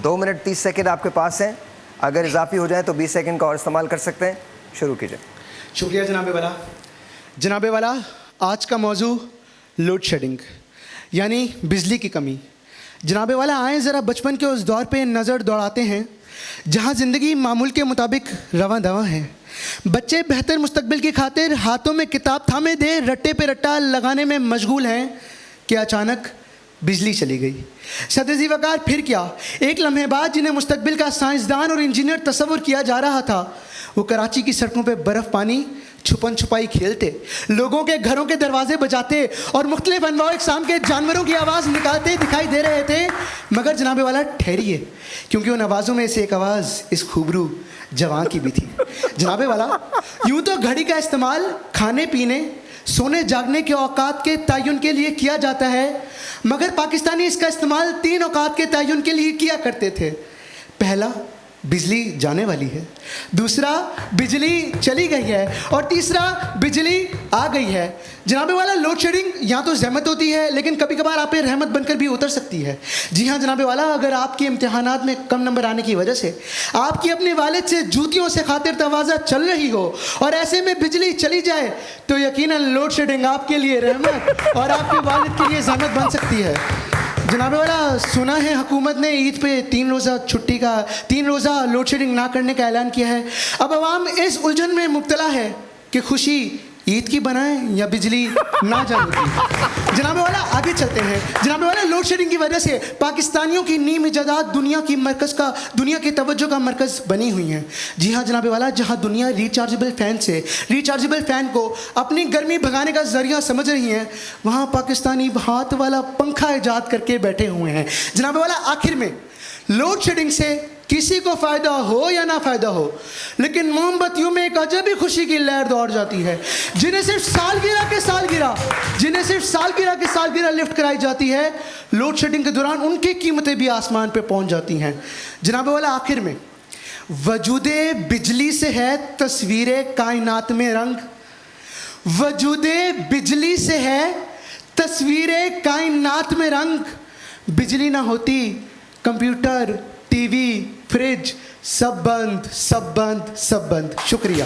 2 minute 30 second आपके पास हैं। अगर इजाफी हो जाए तो 20 सेकंड का और इस्तेमाल कर सकते हैं। शुरू कीजिए। शुक्रिया जनाबे वाला। जनाबे वाला, आज का मौजू लोड शेडिंग यानी बिजली की कमी। जनाबे वाला, आए ज़रा बचपन के उस दौर पे नज़र दौड़ाते हैं जहाँ ज़िंदगी मामूल के मुताबिक रवां दवा है। बच्चे बेहतर मुस्तकबिल की खातिर हाथों में किताब थामे दे रट्टे पे रट्टा लगाने में मशगूल हैं कि अचानक बिजली चली गई। सदजी वकार फिर क्या, एक लम्हे बाद जिन्हें मुस्तकबिल का साइंसदान और इंजीनियर तस्वुर किया जा रहा था, वो कराची की सड़कों पे बर्फ़ पानी छुपन छुपाई खेलते, लोगों के घरों के दरवाजे बजाते और मुख्तलिफ अनवाओ इक़साम के जानवरों की आवाज़ निकालते दिखाई दे रहे थे। मगर जनाबे वाला ठहरिए, क्योंकि उन आवाज़ों में से एक आवाज़ इस खूबरू जवान की भी थी। जनाबे वाला, यूँ तो घड़ी का इस्तेमाल खाने पीने सोने जागने के औकात के तयन के लिए किया जाता है, मगर पाकिस्तानी इसका इस्तेमाल 3 औकात के तयन के लिए किया करते थे। पहला, बिजली जाने वाली है। दूसरा, बिजली चली गई है। और तीसरा, बिजली आ गई है। जनाबे वाला, लोड शेडिंग यहाँ तो ज़हमत होती है, लेकिन कभी कभार आप पे रहमत बनकर भी उतर सकती है। जी हाँ जनाबे वाला, अगर आपके इम्तिहानात में कम नंबर आने की वजह से आपकी अपने वालिद से जूतियों से खातिर तवाज़ा चल रही हो और ऐसे में बिजली चली जाए, तो यकीनन लोड शेडिंग आपके लिए रहमत और आपके वालिद के लिए ज़हमत बन सकती है। जनाबे वाला, सुना है हुकूमत ने ईद पे 3 रोज़ा छुट्टी का 3 रोज़ा लोड शेडिंग ना करने का ऐलान किया है। अब अवाम इस उलझन में मुब्तला है कि खुशी ईद की बनाएं या बिजली ना जाने की। जनाबे वाला, आगे चलते हैं। जनाबे वाला, लोड शेडिंग की वजह से पाकिस्तानियों की नीम इजादात दुनिया की तवज्जो का मरकज़ बनी हुई हैं। जी हाँ जनाबे वाला, जहाँ दुनिया रिचार्जेबल फ़ैन को अपनी गर्मी भगाने का ज़रिया समझ रही है, वहाँ पाकिस्तानी हाथ वाला पंखा ईजाद करके बैठे हुए हैं। जनाबे वाला, आखिर में लोड शेडिंग से किसी को फ़ायदा हो या ना फ़ायदा हो, लेकिन मोमबत्तियों में एक अजब ही खुशी की लहर दौड़ जाती है। जिन्हें सिर्फ सालगिरह के सालगिरह लिफ्ट कराई जाती है, लोड शेडिंग के दौरान उनकी कीमतें भी आसमान पे पहुंच जाती हैं। जनाबे वाला, आखिर में वजूदे बिजली से है तस्वीरे कायनात में रंग। वजूदे बिजली से है तस्वीरे कायनात में रंग। बिजली ना होती, कंप्यूटर, टीवी, फ्रिज सब बंद। शुक्रिया।